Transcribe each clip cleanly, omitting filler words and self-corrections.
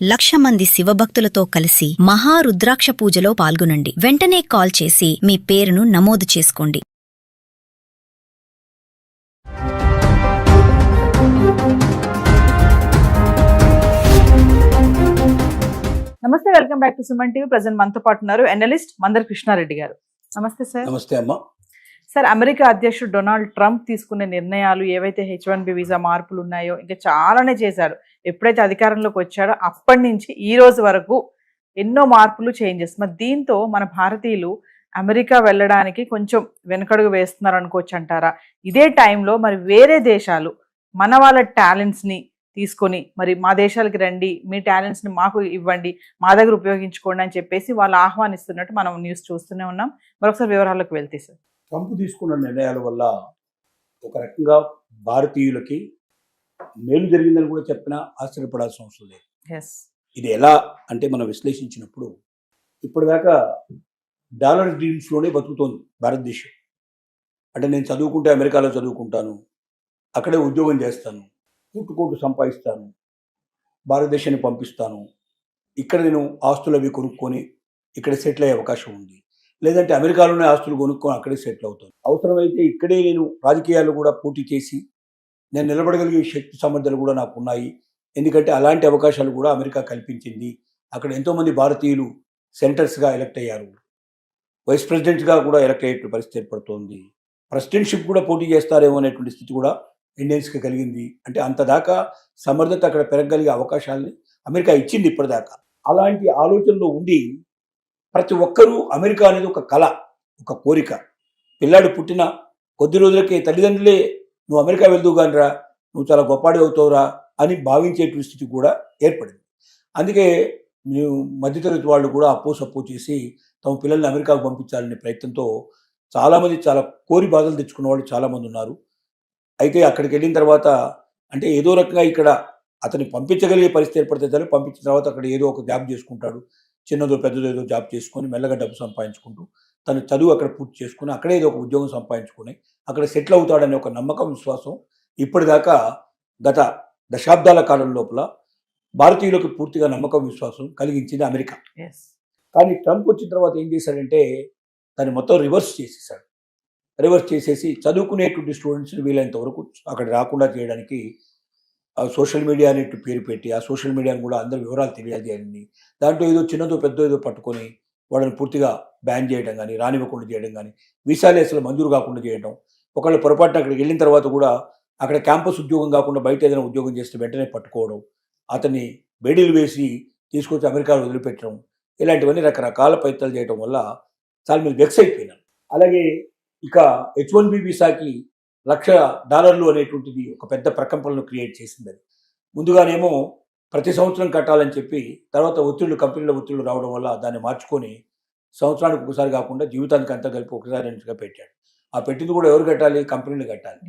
1,00,000 మంది శివభక్తులతో కలిసి మహారుద్రాక్ష పూజలో పాల్గొనండి. వెంటనే కాల్ చేసి మీ పేరును నమోదు చేసుకోండి. నమస్తే, welcome back to Suman TV. Present మనతో పాటు ఉన్నారు ఎనలిస్ట్ మందర కృష్ణారెడ్డి గారు. నమస్తే సార్. నమస్తే అమ్మా. సార్, అమెరికా అధ్యక్షుడు డొనాల్డ్ ట్రంప్ తీసుకునే నిర్ణయాలు ఏవైతే H1B వీసా మార్పులు ఉన్నాయో ఇంకా చాలానే చేశాడు. ఎప్పుడైతే అధికారంలోకి వచ్చాడో అప్పటి నుంచి ఈ రోజు వరకు ఎన్నో మార్పులు, చేంజెస్. మరి దీంతో మన భారతీయులు అమెరికా వెళ్ళడానికి కొంచెం వెనకడుగు వేస్తున్నారు అనుకోవచ్చు అంటారా? ఇదే టైంలో మరి వేరే దేశాలు మన వాళ్ళ టాలెంట్స్ని తీసుకొని మరి మా దేశాలకి రండి, మీ టాలెంట్స్ని మాకు ఇవ్వండి, మా దగ్గర ఉపయోగించుకోండి అని చెప్పేసి వాళ్ళు ఆహ్వానిస్తున్నట్టు మనం న్యూస్ చూస్తూనే ఉన్నాం. మరొకసారి వివరాలకు వెళ్తే సార్, ట్రంప్ తీసుకున్న నిర్ణయాల వల్ల ఒక రకంగా భారతీయులకి మేలు జరిగిందని కూడా చెప్పినా ఆశ్చర్యపడాల్సిన అవసరం లేదు. ఇది ఎలా అంటే మనం విశ్లేషించినప్పుడు ఇప్పటిదాకా డాలర్ డ్రీమ్స్లోనే బతుకుతోంది భారతదేశం. అంటే నేను చదువుకుంటే అమెరికాలో చదువుకుంటాను, అక్కడే ఉద్యోగం చేస్తాను, కోట్లు సంపాదిస్తాను, భారతదేశాన్ని పంపిస్తాను, ఇక్కడ నేను ఆస్తులు అవి కొనుక్కొని ఇక్కడ సెటిల్ అయ్యే అవకాశం ఉంది, లేదంటే అమెరికాలోనే ఆస్తులు కొనుక్కొని అక్కడే సెటిల్ అవుతాను, అవసరమైతే ఇక్కడే నేను రాజకీయాలు కూడా పోటీ చేసి నేను నిలబడగలిగే శక్తి సామర్థ్యాలు కూడా నాకు ఉన్నాయి, ఎందుకంటే అలాంటి అవకాశాలు కూడా అమెరికా కల్పించింది. అక్కడ ఎంతోమంది భారతీయులు సెనేటర్స్గా ఎలక్ట్ అయ్యారు, వైస్ ప్రెసిడెంట్గా కూడా ఎలక్ట్ అయ్యే పరిస్థితి ఏర్పడుతోంది, ప్రెసిడెంట్షిప్ కూడా పోటీ చేస్తారేమో అనేటువంటి స్థితి కూడా ఇండియన్స్కి కలిగింది. అంటే అంతదాకా సమర్థత అక్కడ పెరగగలిగే అవకాశాలని అమెరికా ఇచ్చింది ఇప్పటిదాకా. అలాంటి ఆలోచనలో ఉండి ప్రతి ఒక్కరూ అమెరికా అనేది ఒక కళ, ఒక కోరిక. పిల్లాడు పుట్టిన కొద్ది రోజులకే తల్లిదండ్రులే నువ్వు అమెరికా వెళ్దువు కానిరా, నువ్వు చాలా గొప్పవాడి అవుతావురా అని భావించేటువంటి స్థితి కూడా ఏర్పడింది. అందుకే మధ్యతరగతి వాళ్ళు కూడా అప్పో చేసి తమ పిల్లల్ని అమెరికాకు పంపించాలనే ప్రయత్నంతో చాలామంది చాలా కోరి బాధలు తెచ్చుకున్న వాళ్ళు చాలామంది ఉన్నారు. అయితే అక్కడికి వెళ్ళిన తర్వాత అంటే ఏదో రకంగా ఇక్కడ అతన్ని పంపించగలిగే పరిస్థితి ఏర్పడితే చాలు, పంపించిన తర్వాత అక్కడ ఏదో ఒక జాబ్ చేసుకుంటాడు, చిన్నదో పెద్దదో ఏదో జాబ్ చేసుకొని మెల్లగా డబ్బు సంపాదించుకుంటూ తను చదువు అక్కడ పూర్తి చేసుకుని అక్కడే ఏదో ఒక ఉద్యోగం సంపాదించుకొని అక్కడ సెటిల్ అవుతాడనే ఒక నమ్మకం, విశ్వాసం ఇప్పటిదాకా గత దశాబ్దాల కాలం లోపల భారతీయులకు పూర్తిగా నమ్మకం, విశ్వాసం కలిగించింది అమెరికా. కానీ ట్రంప్ వచ్చిన తర్వాత ఏం చేశాడంటే దాన్ని మొత్తం రివర్స్ చేసేసి చదువుకునేటువంటి స్టూడెంట్స్ని వీలైనంత వరకు అక్కడ రాకుండా చేయడానికి సోషల్ మీడియా అనేట్టు పేరు పెట్టి ఆ సోషల్ మీడియాను కూడా అందరి వివరాలు తెలియజేయాలని దాంట్లో ఏదో చిన్నదో పెద్దో ఏదో పట్టుకొని వాళ్ళని పూర్తిగా బ్యాన్ చేయడం కానీ, రానివ్వకుండా చేయడం కానీ, వీసాలు అసలు మంజూరు కాకుండా చేయడం, ఒకళ్ళు పొరపాటున అక్కడికి వెళ్ళిన తర్వాత కూడా అక్కడ క్యాంపస్ ఉద్యోగం కాకుండా బయట ఏదైనా ఉద్యోగం చేస్తే వెంటనే పట్టుకోవడం, అతన్ని బేడీలు వేసి తీసుకొచ్చి అమెరికాలో వదిలిపెట్టడం, ఇలాంటివన్నీ రకరకాల ప్రయత్నాలు చేయడం వల్ల చాలా మంది వెక్స్ అయిపోయినారు. అలాగే ఇక H1B వీసాకి $1,00,000 అనేటువంటిది ఒక పెద్ద ప్రకంపనను క్రియేట్ చేసింది. అది ముందుగానేమో ప్రతి సంవత్సరం కట్టాలని చెప్పి తర్వాత కంపెనీల ఒత్తిళ్లు రావడం వల్ల దాన్ని మార్చుకొని సంవత్సరానికి ఒకసారి కాకుండా జీవితానికి అంతా కలిపి ఒకసారి పెట్టాడు. ఆ పెట్టింది కూడా ఎవరు కట్టాలి? కంపెనీలు కట్టాలి.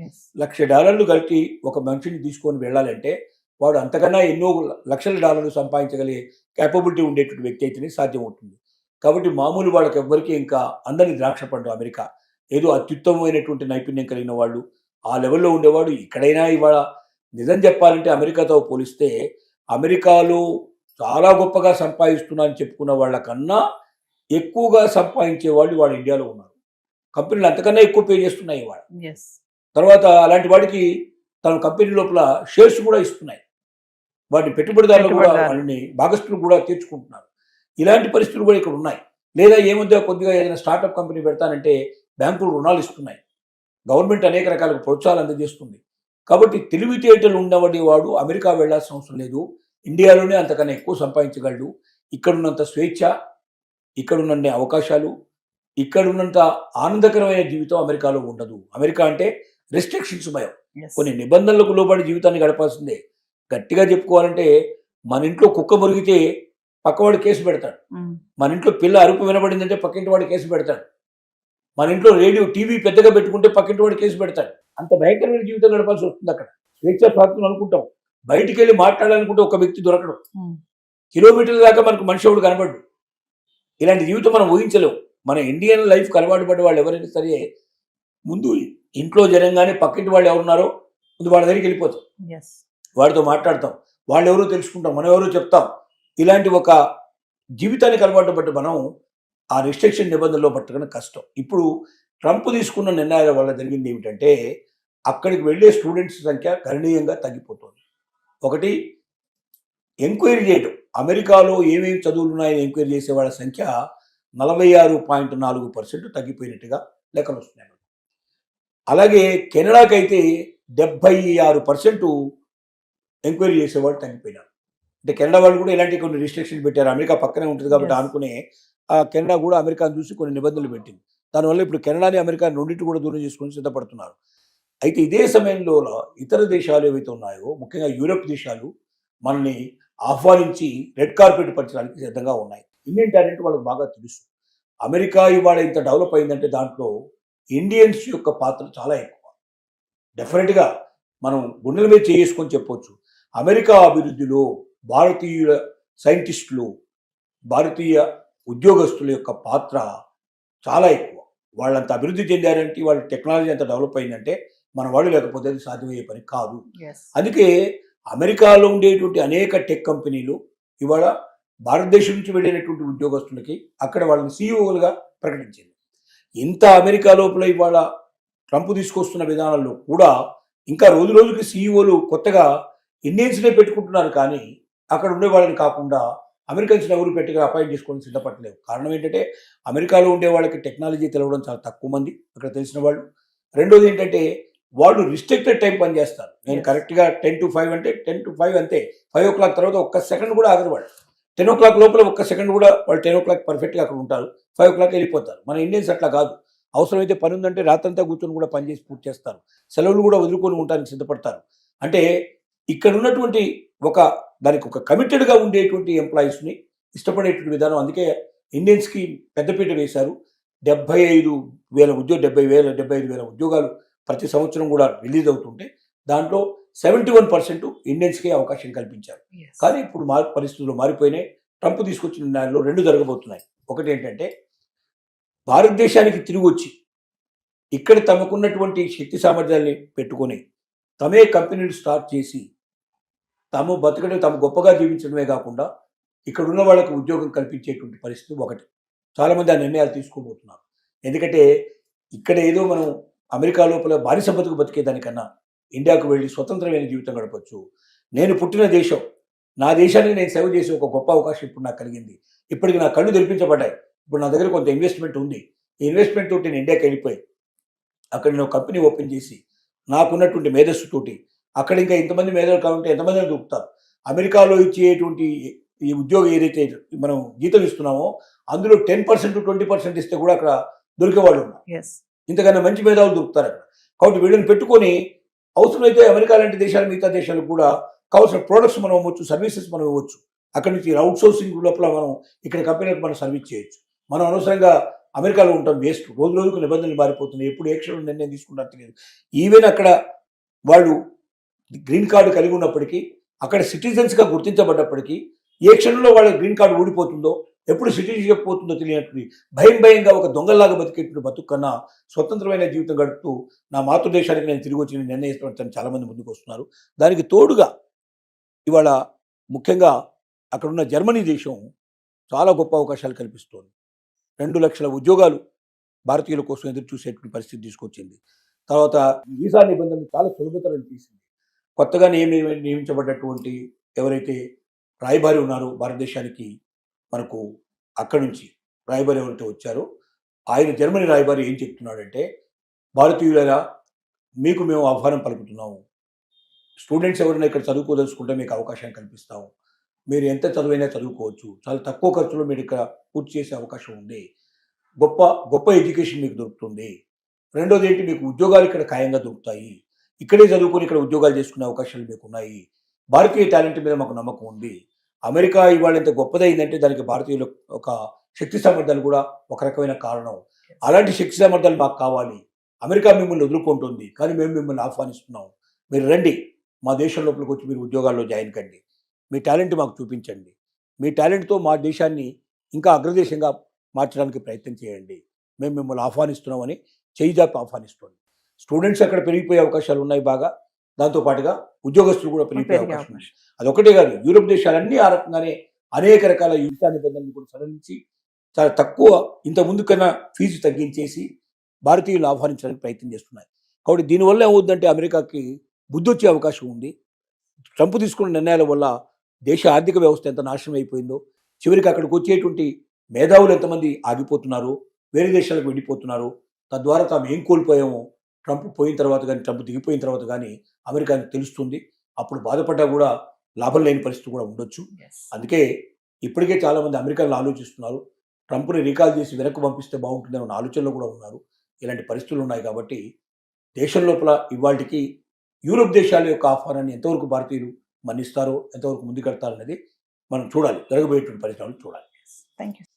$1,00,000 కట్టి ఒక మనిషిని తీసుకొని వెళ్ళాలంటే వాడు అంతకన్నా ఎన్నో $1,00,000 సంపాదించగలిగే కేపబిలిటీ ఉండేటువంటి వ్యక్తి అయితేనే సాధ్యమవుతుంది. కాబట్టి మామూలు వాళ్ళకి ఎవ్వరికీ ఇంకా అందని ద్రాక్ష పండు అమెరికా. ఏదో అత్యుత్తమమైనటువంటి నైపుణ్యం కలిగిన వాళ్ళు ఆ లెవెల్లో ఉండేవాడు. ఇక్కడైనా ఇవాళ నిజం చెప్పాలంటే అమెరికాతో పోలిస్తే అమెరికాలో చాలా గొప్పగా సంపాదిస్తున్నా అని చెప్పుకున్న వాళ్ళకన్నా ఎక్కువగా సంపాదించే వాళ్ళు వాళ్ళ ఇండియాలో ఉన్నారు. కంపెనీలు అంతకన్నా ఎక్కువ పే చేస్తున్నాయి ఇవాళ. తర్వాత అలాంటి వాడికి తన కంపెనీ లోపల షేర్స్ కూడా ఇస్తున్నాయి, వాటిని పెట్టుబడిదారులు కూడా వాళ్ళని భాగస్తులు కూడా తీర్చుకుంటున్నారు. ఇలాంటి పరిస్థితులు కూడా ఇక్కడ ఉన్నాయి. లేదా ఏముందో కొద్దిగా ఏదైనా స్టార్టప్ కంపెనీ పెడతానంటే బ్యాంకులు రుణాలు ఇస్తున్నాయి, గవర్నమెంట్ అనేక రకాల ప్రోత్సాహాలు అందజేస్తుంది. కాబట్టి తెలివితేటలు ఉండబడి వాడు అమెరికా వెళ్లాల్సిన అవసరం లేదు, ఇండియాలోనే అంతకన్నా ఎక్కువ సంపాదించగలడు. ఇక్కడున్నంత స్వేచ్ఛ, ఇక్కడున్న అవకాశాలు, ఇక్కడున్నంత ఆనందకరమైన జీవితం అమెరికాలో ఉండదు. అమెరికా అంటే రెస్ట్రిక్షన్స్ భయం, కొన్ని నిబంధనలకు లోబడి జీవితాన్ని గడపాల్సిందే. గట్టిగా చెప్పుకోవాలంటే మన ఇంట్లో కుక్క మురిగితే పక్కవాడు కేసు పెడతాడు, మన ఇంట్లో పిల్ల అరుపు వినబడిందంటే పక్కింటి వాడు కేసు పెడతాడు, మన ఇంట్లో రేడియో టీవీ పెద్దగా పెట్టుకుంటే పక్కింటి వాడు కేసు పెడతాడు. అంత భయంకరమైన జీవితం గడపాల్సి వస్తుంది అక్కడ. స్వేచ్ఛ స్వాతంత్రం అనుకుంటాం, బయటికి వెళ్ళి మాట్లాడాలనుకుంటే ఒక వ్యక్తి దొరకడం, కిలోమీటర్ల దాకా మనకు మనిషి ఎవడు కనబడ్డు. ఇలాంటి జీవితం మనం ఊహించలేము. మన ఇండియన్ లైఫ్కి అలవాటు పడే వాళ్ళు ఎవరైనా సరే ముందు ఇంట్లో జనంగానే పక్కింటి వాళ్ళు ఎవరున్నారో ముందు వాళ్ళ దగ్గరికి వెళ్ళిపోతాం, వాడితో మాట్లాడతాం, వాళ్ళు ఎవరో తెలుసుకుంటాం, మనం ఎవరో చెప్తాం, ఇలాంటి ఒక జీవితానికి అలవాటు బట్టి మనం ఆ రిస్ట్రిక్షన్ నిబంధనలో పట్టడం కష్టం. ఇప్పుడు ట్రంప్ తీసుకున్న నిర్ణయాల వల్ల జరిగింది ఏమిటంటే అక్కడికి వెళ్ళే స్టూడెంట్స్ సంఖ్య గణనీయంగా తగ్గిపోతుంది. ఒకటి, ఎంక్వైరీ చేయడం, అమెరికాలో ఏమేమి చదువులు ఉన్నాయని ఎంక్వైరీ చేసే వాళ్ళ సంఖ్య 46.4% తగ్గిపోయినట్టుగా లెక్కలు వస్తున్నాయి. అలాగే కెనడాకైతే 76% ఎంక్వైరీ చేసేవాళ్ళు తగ్గిపోయినారు. అంటే కెనడా వాళ్ళు కూడా ఇలాంటి కొన్ని రిస్ట్రిక్షన్ పెట్టారు. అమెరికా పక్కనే ఉంటుంది కాబట్టి Yes. అనుకునే ఆ కెనడా కూడా అమెరికాను చూసి కొన్ని నిబంధనలు పెట్టింది. దానివల్ల ఇప్పుడు కెనడాని అమెరికా రెండింటి కూడా దూరం చేసుకొని సిద్ధపడుతున్నారు. అయితే ఇదే సమయంలో ఇతర దేశాలు ఏవైతే ఉన్నాయో, ముఖ్యంగా యూరప్ దేశాలు మనల్ని ఆహ్వానించి రెడ్ కార్పెట్ పంచడానికి సిద్ధంగా ఉన్నాయి. ఇండియన్ టాలెంట్ వాళ్ళకి బాగా తెలుసు. అమెరికా ఇవాళ ఇంత డెవలప్ అయిందంటే దాంట్లో ఇండియన్స్ యొక్క పాత్ర చాలా ఎక్కువ. డెఫినెట్గా మనం గుండెల మీద చేసుకొని చెప్పొచ్చు, అమెరికా అభివృద్ధిలో భారతీయ సైంటిస్టులు, భారతీయ ఉద్యోగస్తుల యొక్క పాత్ర చాలా ఎక్కువ. వాళ్ళంత అభివృద్ధి చెందారంటే, వాళ్ళ టెక్నాలజీ అంత డెవలప్ అయిందంటే మన వాళ్ళు లేకపోతే అది సాధ్యమయ్యే పని కాదు. Yes. అందుకే అమెరికాలో ఉండేటువంటి అనేక టెక్ కంపెనీలు ఇవాళ భారతదేశం నుంచి వెళ్ళినటువంటి ఉద్యోగస్తులకి అక్కడ వాళ్ళని సీఈఓలుగా ప్రకటించింది. ఇంత అమెరికా లోపల ఇవాళ ట్రంప్ తీసుకొస్తున్న విధానాల్లో కూడా ఇంకా రోజు రోజుకి సీఈఓలు కొత్తగా ఇండియన్స్నే పెట్టుకుంటున్నారు, కానీ అక్కడ ఉండే వాళ్ళని కాకుండా అమెరికన్స్ని ఎవరు పెట్టిగా అపాయింట్ చేసుకొని సిద్ధపడలేవు. కారణం ఏంటంటే అమెరికాలో ఉండే వాళ్ళకి టెక్నాలజీ తెలవడం చాలా తక్కువ మంది అక్కడ తెలిసిన వాళ్ళు. రెండోది ఏంటంటే వాళ్ళు రిస్ట్రిక్టెడ్ టైం పనిచేస్తారు. నేను Yes. కరెక్ట్గా 10 to 5 అంటే 10 to 5 అంతే. 5 o'clock తర్వాత ఒక్క సెకండ్ కూడా ఆగరు వాళ్ళు. 10 o'clock లోపల ఒక్క సెకండ్ కూడా వాళ్ళు 10 o'clock పర్ఫెక్ట్గా అక్కడ ఉంటారు. 5 o'clock వెళ్ళిపోతారు. మన ఇండియన్స్ అట్లా కాదు. అవసరమైతే పని ఉందంటే రాత్రంతా కూర్చొని కూడా పని చేసి పూర్తి చేస్తారు. సెలవులు కూడా వదులుకొని ఉండడానికి సిద్ధపడతారు. అంటే ఇక్కడ ఉన్నటువంటి దానికి ఒక కమిటెడ్గా ఉండేటువంటి ఎంప్లాయీస్ని ఇష్టపడేటువంటి విధానం. అందుకే ఇండియన్స్కి పెద్దపీట వేశారు. 75,000 ఉద్యోగాలు ప్రతి సంవత్సరం కూడా రిలీజ్ అవుతుంటే దాంట్లో 71% ఇండియన్స్కే అవకాశం కల్పించారు. Yes. కానీ ఇప్పుడు పరిస్థితులు మారిపోయినాయి. ట్రంప్ తీసుకొచ్చిన నిర్ణయాల్లో 2 జరగబోతున్నాయి. ఒకటి ఏంటంటే భారతదేశానికి తిరిగి వచ్చి ఇక్కడ తమకున్నటువంటి శక్తి సామర్థ్యాన్ని పెట్టుకొని తమే కంపెనీలు స్టార్ట్ చేసి తాము బతకడం, తాము గొప్పగా జీవించడమే కాకుండా ఇక్కడ ఉన్న వాళ్ళకి ఉద్యోగం కల్పించేటువంటి పరిస్థితి ఒకటి. చాలామంది ఆ నిర్ణయాలు తీసుకోబోతున్నారు. ఎందుకంటే ఇక్కడ ఏదో మనం అమెరికా లోపల బానిస బతుకు బతికేదానికన్నా ఇండియాకు వెళ్ళి స్వతంత్రమైన జీవితం గడపచ్చు. నేను పుట్టిన దేశం, నా దేశానికి నేను సేవ చేసే ఒక గొప్ప అవకాశం ఇప్పుడు నాకు కలిగింది. ఇప్పటికి నా కళ్ళు తెరిపించబడ్డాయి. ఇప్పుడు నా దగ్గర కొంత ఇన్వెస్ట్మెంట్ ఉంది. ఈ ఇన్వెస్ట్మెంట్ తోటి నేను ఇండియాకి వెళ్ళిపోయి అక్కడ నేను కంపెనీ ఓపెన్ చేసి నాకున్నటువంటి మేధస్సుతోటి అక్కడ ఇంకా ఇంతమంది మేధావులు కావాలంటే ఎంతమందిని దొరుకుతారు. అమెరికాలో ఇచ్చేటువంటి ఈ ఉద్యోగం ఏదైతే మనం జీతం ఇస్తున్నామో అందులో 10%, 20% ఇస్తే కూడా అక్కడ దొరికేవాళ్ళు ఉన్నారు. Yes. ఇంతకన్నా మంచి మేధావులు దొరుకుతారు అక్కడ. కాబట్టి వీళ్ళని పెట్టుకొని అవసరమైతే అమెరికా లాంటి దేశాలు, మిగతా దేశాలకు కూడా కావాల్సిన ప్రోడక్ట్స్ మనం ఇవ్వచ్చు, సర్వీసెస్ మనం ఇవ్వచ్చు. అక్కడి నుంచి అవుట్ సోర్సింగ్ లోపల మనం ఇక్కడ కంపెనీలకు మనం సర్వీస్ చేయొచ్చు. మనం అనవసరంగా అమెరికాలో ఉంటాం వేస్ట్. రోజు రోజుకు నిబంధనలు మారిపోతున్నాయి. ఎప్పుడు ఏ క్షణంలో నిర్ణయం తీసుకుంటారో తెలియదు. ఈవెన్ అక్కడ వాళ్ళు గ్రీన్ కార్డు కలిగి ఉన్నప్పటికీ, అక్కడ సిటిజన్స్గా గుర్తించబడ్డప్పటికీ ఏ క్షణంలో వాళ్ళ గ్రీన్ కార్డు ఊడిపోతుందో, ఎప్పుడు సిటిజన్షిప్ పోతుందో తెలియనటువంటి భయంగా ఒక దొంగల్లాగా బతికేటువంటి బతుకు కన్నా స్వతంత్రమైన జీవితం గడుపుతూ నా మాతృదేశానికి నేను తిరిగి వచ్చి నిర్ణయిస్తాను చాలామంది ముందుకు వస్తున్నారు. దానికి తోడుగా ఇవాళ ముఖ్యంగా అక్కడున్న జర్మనీ దేశం చాలా గొప్ప అవకాశాలు కల్పిస్తోంది. 2 లక్షల ఉద్యోగాలు భారతీయుల కోసం ఎదురు చూసేటువంటి పరిస్థితి తీసుకొచ్చింది. తర్వాత వీసా నిబంధనలు చాలా సులభతరం తీసింది. కొత్తగా నియమించబడ్డటువంటి ఎవరైతే రాయబారి ఉన్నారో భారతదేశానికి, మనకు అక్కడి నుంచి రాయబారి ఎవరైతే వచ్చారో ఆయన జర్మనీ రాయబారి ఏం చెప్తున్నాడంటే, భారతీయులరా మీకు మేము ఆహ్వానం పలుకుతున్నాము. స్టూడెంట్స్ ఎవరైనా ఇక్కడ చదువుకోదలుచుకుంటే మీకు అవకాశం కల్పిస్తాము. మీరు ఎంత చదువైనా చదువుకోవచ్చు. చాలా తక్కువ ఖర్చులో మీరు ఇక్కడ పూర్తి చేసే అవకాశం ఉంది. గొప్ప గొప్ప ఎడ్యుకేషన్ మీకు దొరుకుతుంది. రెండోది ఏంటి, మీకు ఉద్యోగాలు ఇక్కడ ఖాయంగా దొరుకుతాయి. ఇక్కడే చదువుకొని ఇక్కడ ఉద్యోగాలు చేసుకునే అవకాశాలు మీకు ఉన్నాయి. భారతీయ టాలెంట్ మీద మాకు నమ్మకం ఉంది. అమెరికా ఇవాళ ఎంత గొప్పదైందంటే దానికి భారతీయుల ఒక శక్తి సామర్థ్యాలు కూడా ఒక రకమైన కారణం. అలాంటి శక్తి సామర్థ్యాలు మాకు కావాలి. అమెరికా మిమ్మల్ని వదులుకుంటుంది, కానీ మేము మిమ్మల్ని ఆహ్వానిస్తున్నాం. మీరు రండి, మా దేశం లోపలికి వచ్చి మీరు ఉద్యోగాల్లో జాయిన్ కండి. మీ టాలెంట్ మాకు చూపించండి. మీ టాలెంట్తో మా దేశాన్ని ఇంకా అగ్రదేశంగా మార్చడానికి ప్రయత్నం చేయండి. మేము మిమ్మల్ని ఆహ్వానిస్తున్నామని చేయిజాపి ఆహ్వానిస్తుంది. స్టూడెంట్స్ అక్కడ పెరిగిపోయే అవకాశాలు ఉన్నాయి బాగా. దాంతోపాటుగా ఉద్యోగస్తులు కూడా పెరిగిపోయే అవకాశం ఉంది. అదొకటే కాదు, యూరోప్ దేశాలన్నీ ఆ రకంగానే అనేక రకాల యుద్ధ నిబంధనలు కూడా సడలించి చాలా తక్కువ ఇంత ముందు కన్నా ఫీజు తగ్గించేసి భారతీయులు ఆహ్వానించడానికి ప్రయత్నం చేస్తున్నాయి. కాబట్టి దీనివల్ల ఏమవుతుందంటే అమెరికాకి బుద్ధి వచ్చే అవకాశం ఉంది. ట్రంప్ తీసుకున్న నిర్ణయాల వల్ల దేశ ఆర్థిక వ్యవస్థ ఎంత నాశనం అయిపోయిందో, చివరికి అక్కడికి వచ్చేటువంటి మేధావులు ఎంతమంది ఆగిపోతున్నారు, వేరే దేశాలకు వెళ్ళిపోతున్నారు, తద్వారా తాము ఏం కోల్పోయామో ట్రంప్ పోయిన తర్వాత కానీ, ట్రంప్ దిగిపోయిన తర్వాత కానీ అమెరికాకి తెలుస్తుంది. అప్పుడు బాధపడ్డా కూడా లాభం లేని పరిస్థితి కూడా ఉండొచ్చు. అందుకే ఇప్పటికే చాలామంది అమెరికాలో ఆలోచిస్తున్నారు, ట్రంప్ని రీకాల్ చేసి వెనక్కి పంపిస్తే బాగుంటుందని ఉన్న ఆలోచనలో కూడా ఉన్నారు. ఇలాంటి పరిస్థితులు ఉన్నాయి కాబట్టి దేశం లోపల ఇవాళకి యూరోప్ దేశాల యొక్క ఆహ్వానాన్ని ఎంతవరకు భారతీయులు మన్నిస్తారో, ఎంతవరకు ముందుకెళ్తారనేది మనం చూడాలి. జరగబోయేటువంటి పరిణామాలు చూడాలి. Thank you.